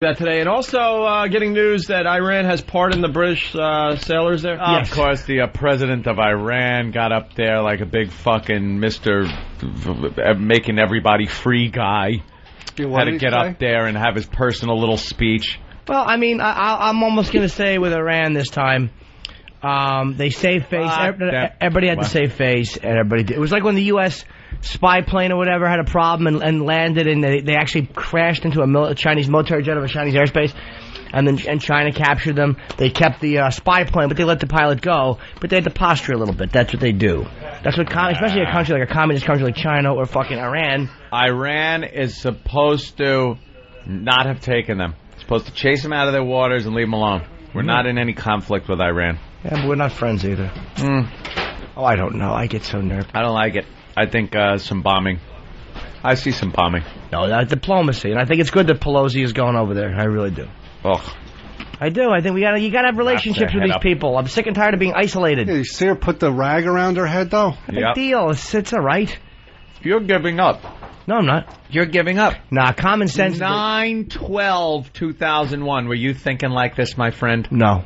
That today, and also getting news that Iran has pardoned the British sailors there. Yes. Of course, the president of Iran got up there like a big fucking Mr. making everybody free guy. Had to get up there and have his personal little speech. Well, I mean, I'm almost going to say with Iran this time, they saved face. Everybody had to save face, and everybody did. It was like when the U.S. spy plane or whatever had a problem and landed, and they actually crashed into a Chinese military jet of a Chinese airspace, and China captured them. They kept the spy plane, but they let the pilot go. But they had to posture a little bit. That's what they do. That's what, especially a country like a communist country like China or fucking Iran. Iran is supposed to not have taken them. Supposed to chase them out of their waters and leave them alone. We're not in any conflict with Iran. Yeah, but we're not friends either. Oh, I don't know. I get so nervous. I don't like it. I think some bombing. I see some bombing. No, diplomacy, and I think it's good that Pelosi is going over there. I really do. Ugh. I do. I think you gotta have relationships with these people. I'm sick and tired of being isolated. Yeah, you see her put the rag around her head, though? Big deal. It's all right. You're giving up. No, I'm not. You're giving up. Nah, common sense. 9/12/2001. Were you thinking like this, my friend? No.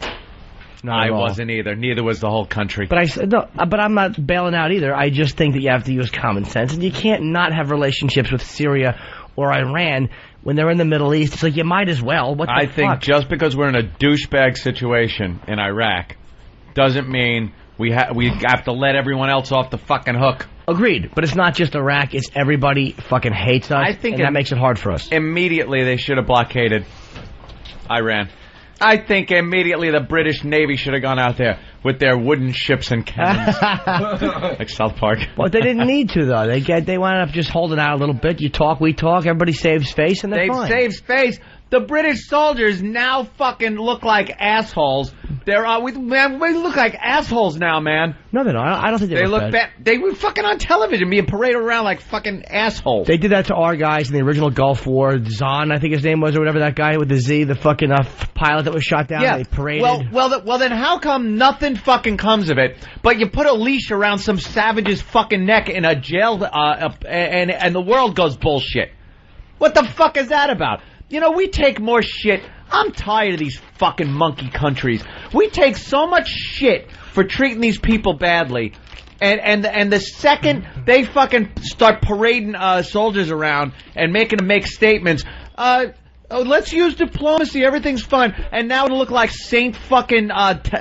I wasn't either. Neither was the whole country. But but I'm not bailing out either. I just think that you have to use common sense, and you can't not have relationships with Syria or Iran when they're in the Middle East. It's like you might as well. What the fuck? I think just because we're in a douchebag situation in Iraq doesn't mean we have to let everyone else off the fucking hook. Agreed, but it's not just Iraq. It's everybody fucking hates us, and that makes it hard for us. Immediately they should have blockaded Iran. I think immediately the British Navy should have gone out there with their wooden ships and cannons. Like South Park. Well, they didn't need to, though. They wound up just holding out a little bit. You talk, we talk, everybody saves face, and they're fine. They save face. The British soldiers now fucking look like assholes. We look like assholes now, man. No, they don't. I don't think they look bad. They were fucking on television being paraded around like fucking assholes. They did that to our guys in the original Gulf War. Zahn, I think his name was, or whatever, that guy with the Z, the fucking pilot that was shot down. Yeah. They paraded. Well, then how come nothing fucking comes of it, but you put a leash around some savage's fucking neck in a jail, and the world goes bullshit? What the fuck is that about? You know, we take more shit. I'm tired of these fucking monkey countries. We take so much shit for treating these people badly. And the second they fucking start parading soldiers around and making them make statements, let's use diplomacy, everything's fine. And now it'll look like Saint fucking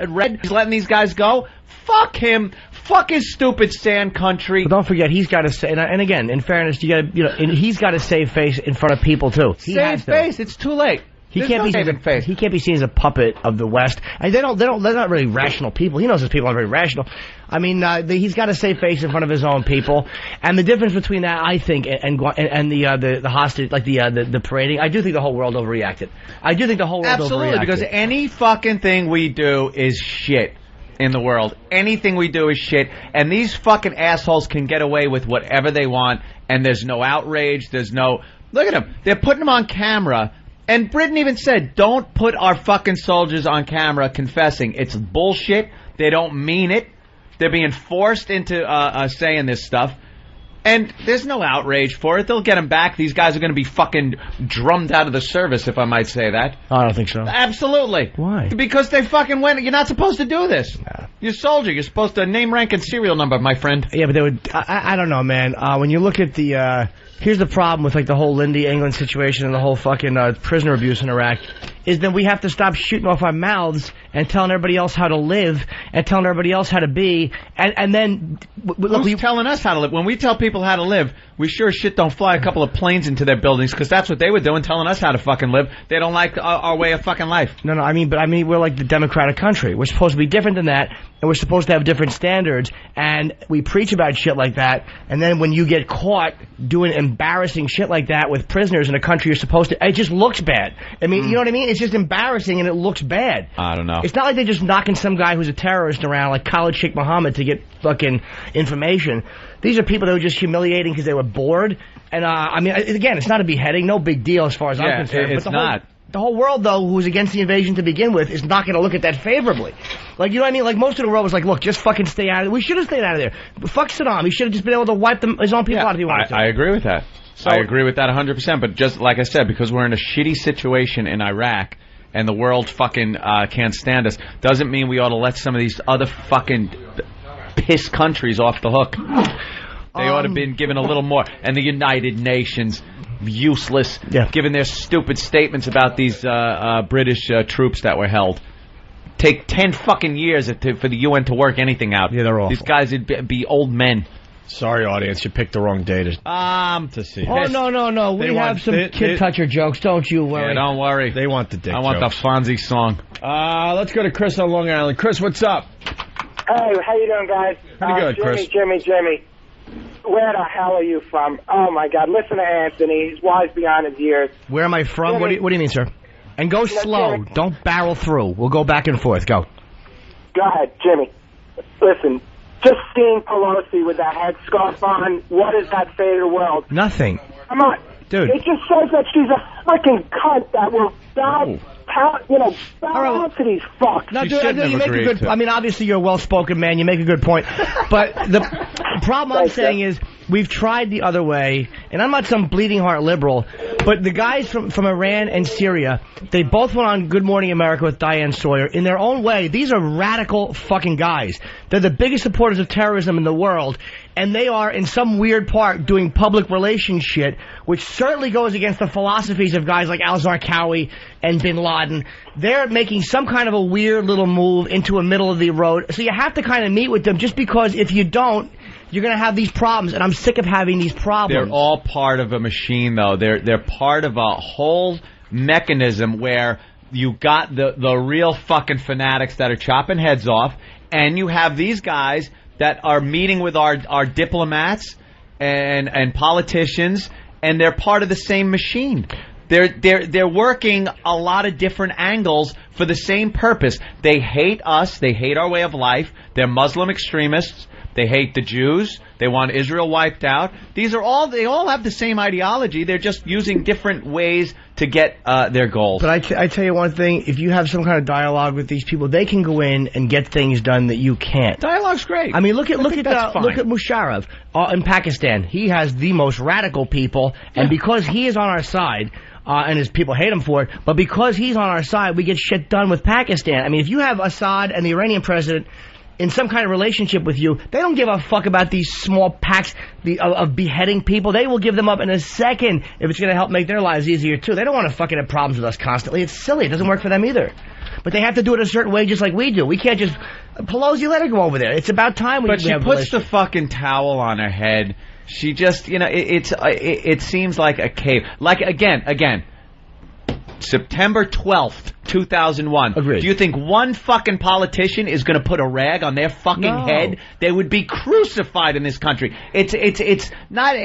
Red is letting these guys go. Fuck him. Fuck his stupid sand country. But don't forget, he's got to say, and again, in fairness, he's got to save face in front of people too. Save face. It's too late. He can't be seen as a puppet of the West. And they're not really rational people. He knows his people aren't very rational. I mean, he's got to save face in front of his own people. And the difference between that, I think, and the hostage, like the parading, I do think the whole world overreacted. I do think the whole world overreacted. Absolutely, because any fucking thing we do is shit in the world. Anything we do is shit, and these fucking assholes can get away with whatever they want, and there's no outrage, there's no... Look at them. They're putting them on camera. And Britain even said, don't put our fucking soldiers on camera confessing. It's bullshit. They don't mean it. They're being forced into saying this stuff. And there's no outrage for it. They'll get them back. These guys are going to be fucking drummed out of the service, if I might say that. I don't think so. Absolutely. Why? Because they fucking went... You're not supposed to do this. Nah. You're a soldier. You're supposed to name, rank, and serial number, my friend. Yeah, but they would... I don't know, man. When you look at the... Here's the problem with like the whole Lindy England situation and the whole fucking prisoner abuse in Iraq, is that we have to stop shooting off our mouths and telling everybody else how to live and telling everybody else how to be, and then... Who's telling us how to live? When we tell people how to live, we sure as shit don't fly a couple of planes into their buildings, because that's what they were doing, telling us how to fucking live. They don't like our way of fucking life. No, I mean we're like the democratic country. We're supposed to be different than that, and we're supposed to have different standards, and we preach about shit like that, and then when you get caught doing embarrassing shit like that with prisoners in a country you're supposed to... It just looks bad. I mean, you know what I mean? It's just embarrassing, and it looks bad. I don't know. It's not like they're just knocking some guy who's a terrorist around like Khalid Sheikh Mohammed to get fucking information. These are people that were just humiliating because they were bored. And, I mean, again, it's not a beheading. No big deal as far as I'm concerned. It's not. The whole world, though, who's against the invasion to begin with, is not going to look at that favorably. Like, you know what I mean? Like, most of the world was like, look, just fucking stay out of there. We should have stayed out of there. Fuck Saddam. He should have just been able to wipe his own people out if he wanted to. I agree with that. I agree with that 100%. But just like I said, because we're in a shitty situation in Iraq and the world fucking can't stand us, doesn't mean we ought to let some of these other fucking piss countries off the hook. They ought to have been given a little more. And the United Nations, useless, giving their stupid statements about these British troops that were held. Take 10 fucking years for the UN to work anything out. Yeah, they're awful. These guys would be old men. Sorry, audience, you picked the wrong day to see. Oh, no. We have some kid toucher jokes, don't you worry. Yeah, don't worry. They want the dick I want the Fonzie song. Let's go to Chris on Long Island. Chris, what's up? Hey, how you doing, guys? Pretty good, Chris. Jimmy. Where the hell are you from? Oh, my God. Listen to Anthony. He's wise beyond his years. Where am I from? What do you mean, sir? And go slow. Jimmy. Don't barrel through. We'll go back and forth. Go. Go ahead, Jimmy. Listen, just seeing Pelosi with that headscarf on, what does that say to the world? Nothing. Come on. Dude. It just says that she's a freaking cunt that will bow to these fucks. No, dude, you make a good. I mean, obviously you're a well-spoken man. You make a good point. But the problem I'm saying is we've tried the other way, and I'm not some bleeding heart liberal, but the guys from Iran and Syria, they both went on Good Morning America with Diane Sawyer. In their own way, these are radical fucking guys. They're the biggest supporters of terrorism in the world, and they are, in some weird part, doing public relations shit, which certainly goes against the philosophies of guys like al-Zarqawi and bin Laden. They're making some kind of a weird little move into a middle of the road. So you have to kind of meet with them, just because if you don't, you're going to have these problems, and I'm sick of having these problems. They're all part of a machine, though. They're part of a whole mechanism where you got the real fucking fanatics that are chopping heads off, and you have these guys that are meeting with our diplomats and politicians, and they're part of the same machine. They're working a lot of different angles for the same purpose. They hate us. They hate our way of life. They're Muslim extremists. They hate the Jews. They want Israel wiped out. They all have the same ideology. They're just using different ways to get their goals. But I tell you one thing, if you have some kind of dialogue with these people, they can go in and get things done that you can't. Dialogue's great. I mean, look at Musharraf in Pakistan. He has the most radical people, and because he is on our side, and his people hate him for it, but because he's on our side, we get shit done with Pakistan. I mean, if you have Assad and the Iranian president in some kind of relationship with you, they don't give a fuck about these small packs of beheading people. They will give them up in a second if it's going to help make their lives easier, too. They don't want to fucking have problems with us constantly. It's silly. It doesn't work for them either. But they have to do it a certain way just like we do. We can't just... Pelosi, let her go over there. It's about time we have But she puts the fucking towel on her head. She just, it seems like a cave. Like, again... September 12th, 2001. Agreed. Do you think one fucking politician is going to put a rag on their fucking head? They would be crucified in this country. It's not...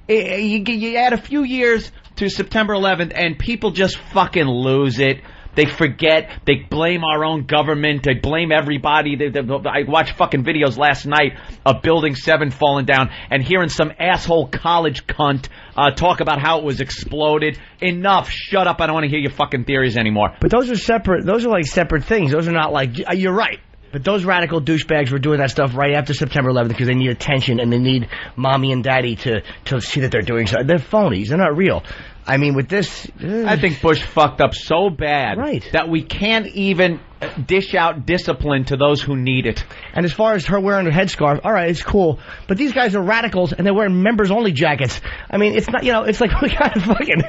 You add a few years to September 11th, and people just fucking lose it. They forget. They blame our own government. They blame everybody. I watched fucking videos last night of Building 7 falling down and hearing some asshole college cunt talk about how it was exploded. Enough. Shut up. I don't want to hear your fucking theories anymore. But those are separate. Those are like separate things. Those are not like... You're right. But those radical douchebags were doing that stuff right after September 11th because they need attention and they need mommy and daddy to see that they're doing something. They're phonies. They're not real. I mean, with this... I think Bush fucked up so bad right. that we can't even dish out discipline to those who need it. And as far as her wearing a headscarf, all right, it's cool. But these guys are radicals, and they're wearing members-only jackets. I mean, it's not, it's like we got fucking...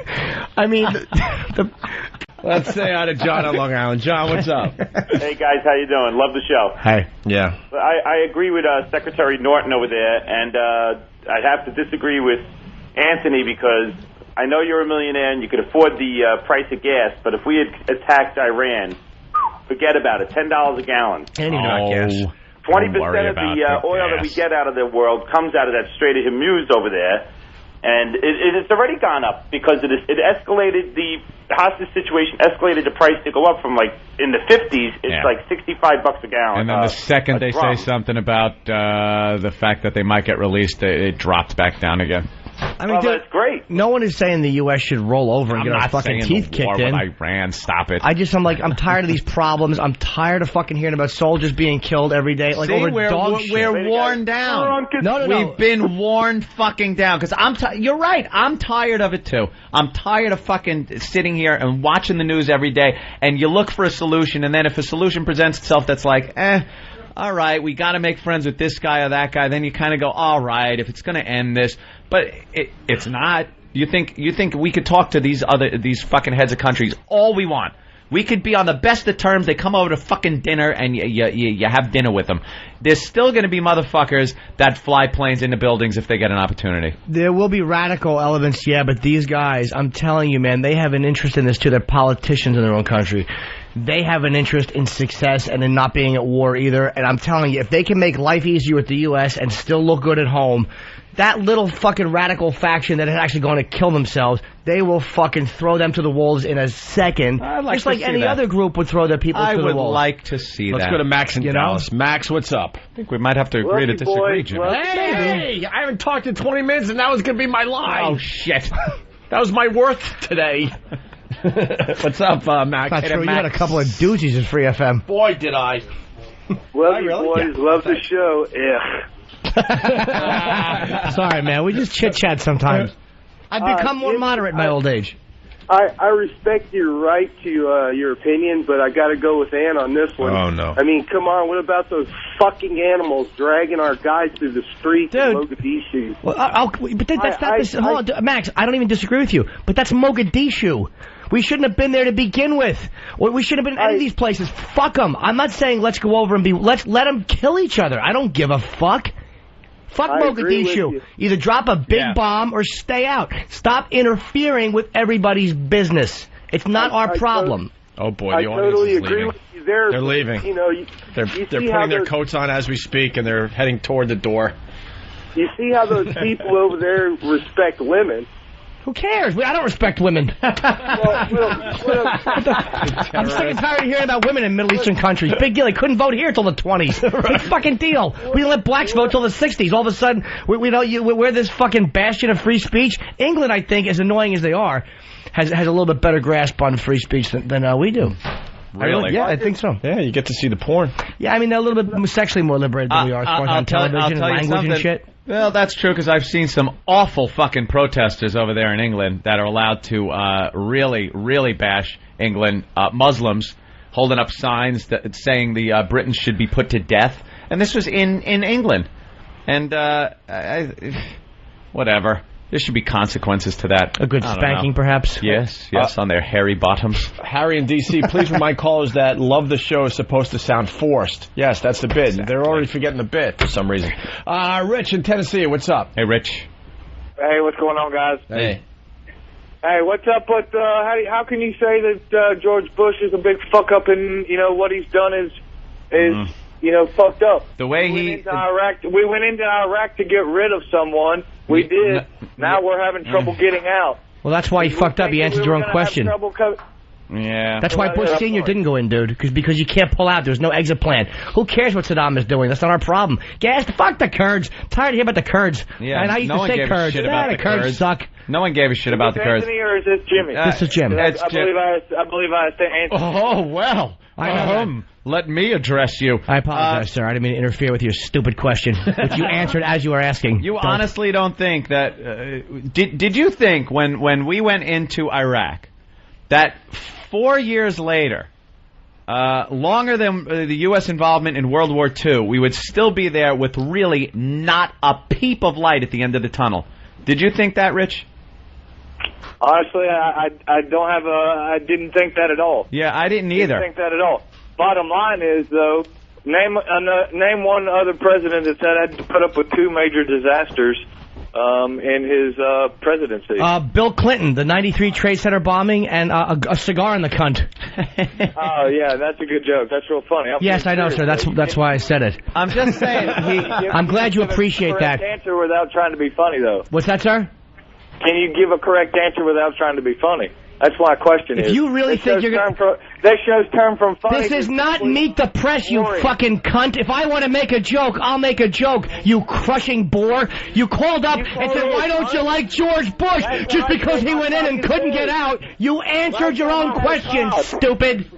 I mean, Let's say hi to John on Long Island. John, what's up? Hey, guys, how you doing? Love the show. Hey. Yeah. I agree with Secretary Norton over there, and I have to disagree with Anthony because I know you're a millionaire and you could afford the price of gas, but if we had attacked Iran, forget about it. $10 a gallon. And you not gas. 20% of the oil that we get out of the world comes out of that Strait of Hormuz over there. And it's already gone up because it escalated, the hostage situation escalated the price to go up from like in the 50s, it's like $65 a gallon. And then the second they say something about the fact that they might get released, it drops back down again. I mean, dude, that's great. No one is saying the U.S. should roll over and get our fucking teeth kicked in. Iran, stop it. I'm tired of these problems. I'm tired of fucking hearing about soldiers being killed every day, like over dog shit. We're worn down. No. We've been worn fucking down. Because you're right. I'm tired of it too. I'm tired of fucking sitting here and watching the news every day. And you look for a solution, and then if a solution presents itself that's like, all right, we got to make friends with this guy or that guy. Then you kind of go, all right, if it's going to end this, but it's not. You think we could talk to these fucking heads of countries all we want? We could be on the best of terms. They come over to fucking dinner and you have dinner with them. There's still going to be motherfuckers that fly planes into buildings if they get an opportunity. There will be radical elements, yeah, but these guys, I'm telling you, man, they have an interest in this too. They're politicians in their own country. They have an interest in success and in not being at war either. And I'm telling you, if they can make life easier with the U.S. and still look good at home, that little fucking radical faction that is actually going to kill themselves, they will fucking throw them to the wolves in a second. Just like any other group would throw their people to the wolves. I would like to see that. Let's go to Max in Dallas. Max, what's up? I think we might have to agree to disagree, Jim. Hey, I haven't talked in 20 minutes and that was going to be my line. Oh, shit. That was my worth today. What's up, Max? Not true. You had a couple of doozies at Free FM. Boy, did I. Love you, boys. Yeah. Love the show. Sorry, man. We just chit-chat sometimes. I've become more moderate in my old age. I respect your right to your opinion, but I got to go with Ann on this one. Oh, no. I mean, come on. What about those fucking animals dragging our guys through the streets in Mogadishu? Well, but that's not this. Hold on, Max, I don't even disagree with you, but that's Mogadishu. We shouldn't have been there to begin with. We shouldn't have been in any of these places. Fuck them. I'm not saying let's go over and let them kill each other. I don't give a fuck. Fuck Mogadishu. Either drop a big bomb or stay out. Stop interfering with everybody's business. It's not our problem. Oh boy, the audience totally is agree leaving. with you there. They're leaving. You know, they're putting their coats on as we speak, and they're heading toward the door. You see how those people over there respect women. Who cares? I don't respect women. I'm sick and tired of hearing about women in Middle Eastern countries. Big deal. They couldn't vote here till the 20s. Big fucking deal. We didn't let blacks vote till the 60s. All of a sudden, we're this fucking bastion of free speech. England, I think, as annoying as they are, has a little bit better grasp on free speech than we do. Really? Yeah, I think so. Yeah, you get to see the porn. Yeah, I mean, they're a little bit sexually more liberated than we are as far as on television and language and shit. Well, that's true, because I've seen some awful fucking protesters over there in England that are allowed to really, really bash England. Muslims holding up signs saying the Britons should be put to death. And this was in England. And whatever. There should be consequences to that. A good spanking, perhaps? Yes, on their hairy bottoms. Harry in D.C., please remind callers that love the show is supposed to sound forced. Yes, that's the bit. Exactly. They're already forgetting the bit for some reason. Rich in Tennessee, what's up? Hey, Rich. Hey, what's going on, guys? Hey. Hey, what's up with, how can you say that George Bush is a big fuck-up and, what he's done is fucked up? The way we went into Iraq to get rid of someone. We did. Now we're having trouble getting out. Well, that's why you fucked up. You answered your own question. Yeah. That's why Bush Sr. didn't go in, dude. Because you can't pull out. There's no exit plan. Who cares what Saddam is doing? That's not our problem. Fuck the Kurds. I'm tired of hearing about the Kurds. Yeah. And I used to say Kurds. The Kurds suck. No one gave a shit about the Kurds. Anthony, or is this Jimmy? This is Jim. I believe I said Anthony. Oh, well. Let me address you. I apologize, sir. I didn't mean to interfere with your stupid question, which you answered as you were asking. You honestly don't think that... Did you think when we went into Iraq that 4 years later, longer than the U.S. involvement in World War II, we would still be there with really not a peep of light at the end of the tunnel? Did you think that, Rich? Honestly, I didn't think that at all. Yeah, I didn't either. Didn't think that at all. Bottom line is, though, name one other president that's had to put up with two major disasters in his presidency. Bill Clinton, the 93 Trade Center bombing, and a cigar in the cunt. Oh, yeah, that's a good joke. That's real funny. Yes, I know, sir. That's why I said it. I'm just saying. I'm glad you appreciate that. Answer without trying to be funny, though. What's that, sir? Can you give a correct answer without trying to be funny? That's my question. If you really think you're going to... That show's turned from funny... This is not Meet the Press, you fucking cunt. If I want to make a joke, I'll make a joke, you crushing bore. You called up and said, why don't you like George Bush? Just because he went in and couldn't get out. You answered your own question, stupid.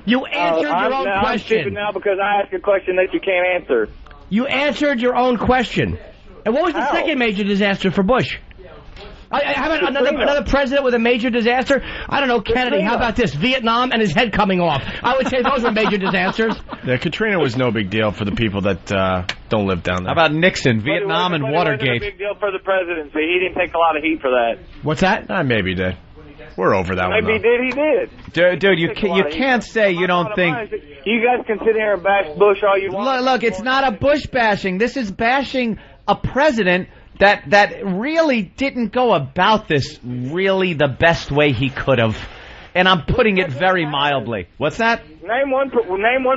You answered your own question. I'm stupid now because I asked a question that you can't answer. You answered your own question. And what was the second major disaster for Bush? How about another president with a major disaster? I don't know, Kennedy. How about this? Vietnam and his head coming off. I would say those were major disasters. Yeah, Katrina was no big deal for the people that don't live down there. How about Nixon, Vietnam, and Watergate? It wasn't a big deal for the presidency. He didn't take a lot of heat for that. What's that? Maybe he did. We're over that one. Maybe he did. Dude, you can't say you don't think... You guys can sit here and bash Bush all you want. Look, it's not a Bush bashing. This is bashing a president that really didn't go about this really the best way he could have. And I'm putting it very mildly. What's that? Name one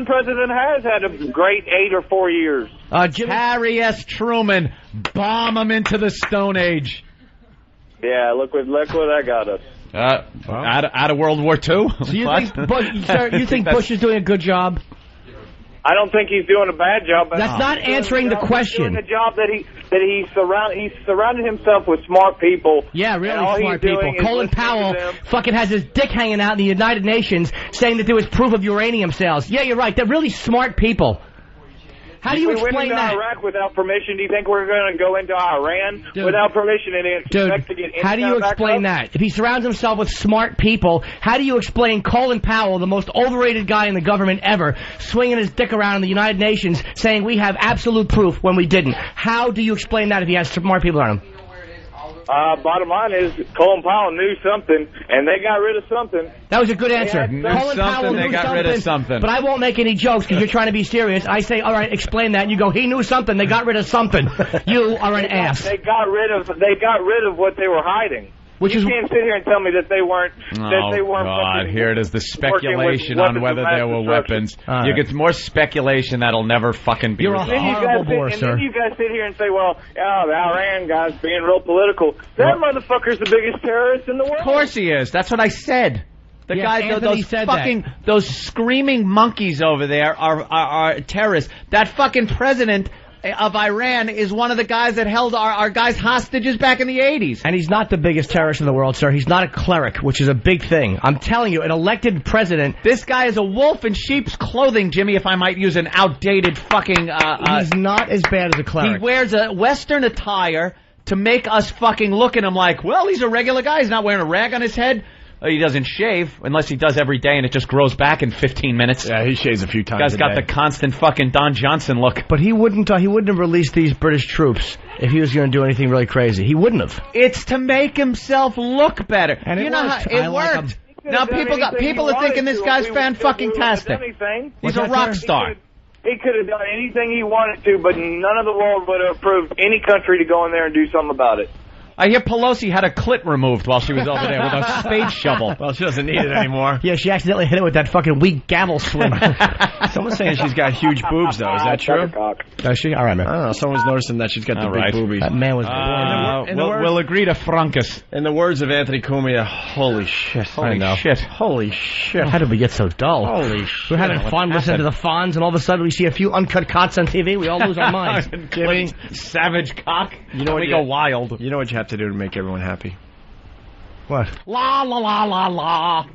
president has had a great 8 or 4 years. Harry S. Truman. Bomb him into the Stone Age. Yeah, look where that got us. Out of World War II? So you think Bush is doing a good job? I don't think he's doing a bad job. But that's not answering the question. He's doing a job that he's surrounded himself with smart people. Yeah, really smart people. Colin Powell fucking has his dick hanging out in the United Nations saying that there was proof of uranium sales. Yeah, you're right. They're really smart people. How do you explain that? If we went into Iraq without permission, do you think we're going to go into Iran without permission and expect to get any how do you explain that? If he surrounds himself with smart people, how do you explain Colin Powell, the most overrated guy in the government ever, swinging his dick around in the United Nations saying we have absolute proof when we didn't? How do you explain that if he has smart people around him? Bottom line is, Colin Powell knew something, and they got rid of something. That was a good answer. Colin Powell knew got rid of something. But I won't make any jokes because you're trying to be serious. I say, all right, explain that. And you go, he knew something. They got rid of something. You are an ass. They got rid of what they were hiding. You can't sit here and tell me that they weren't. God, here it is, the speculation on whether there were weapons. You get more speculation that'll never fucking be. You're a horrible bore, sir. And then you guys sit here and say, well, the Iran guy's being real political. That motherfucker's the biggest terrorist in the world. Of course he is. That's what I said. The guy, those screaming monkeys over there are terrorists. That fucking president of Iran is one of the guys that held our guys hostages back in the 80s. And he's not the biggest terrorist in the world, sir. He's not a cleric, which is a big thing. I'm telling you, an elected president... This guy is a wolf in sheep's clothing, Jimmy, if I might use an outdated fucking... he's not as bad as a cleric. He wears a Western attire to make us fucking look at him like, well, he's a regular guy. He's not wearing a rag on his head. He doesn't shave, unless he does every day and it just grows back in 15 minutes. Yeah, he shaves a few times a day. Guy's got the constant fucking Don Johnson look. But he wouldn't have released these British troops if he was going to do anything really crazy. He wouldn't have. It's to make himself look better. And it worked. It worked. Now people are thinking this guy's fan-fucking-tastic. He's a rock star. He could have done anything he wanted to, but none of the world would have approved any country to go in there and do something about it. I hear Pelosi had a clit removed while she was over there with a spade shovel. Well, she doesn't need it anymore. Yeah, she accidentally hit it with that fucking weak gavel swing. Someone's saying she's got huge boobs, though. Is that true? Does she? All right, man. I don't know. Someone's noticing that she's got the big boobies. That man was... We'll agree to Frunkus. In the words of Anthony Cumia, holy shit. Holy shit. How did we get so dull? Holy shit. We're having fun listening to the Fonz, and all of a sudden we see a few uncut cots on TV. We all lose our minds. Jimmy, savage cock. You know we go wild. You know what you have to do to make everyone happy? What? La la la la la.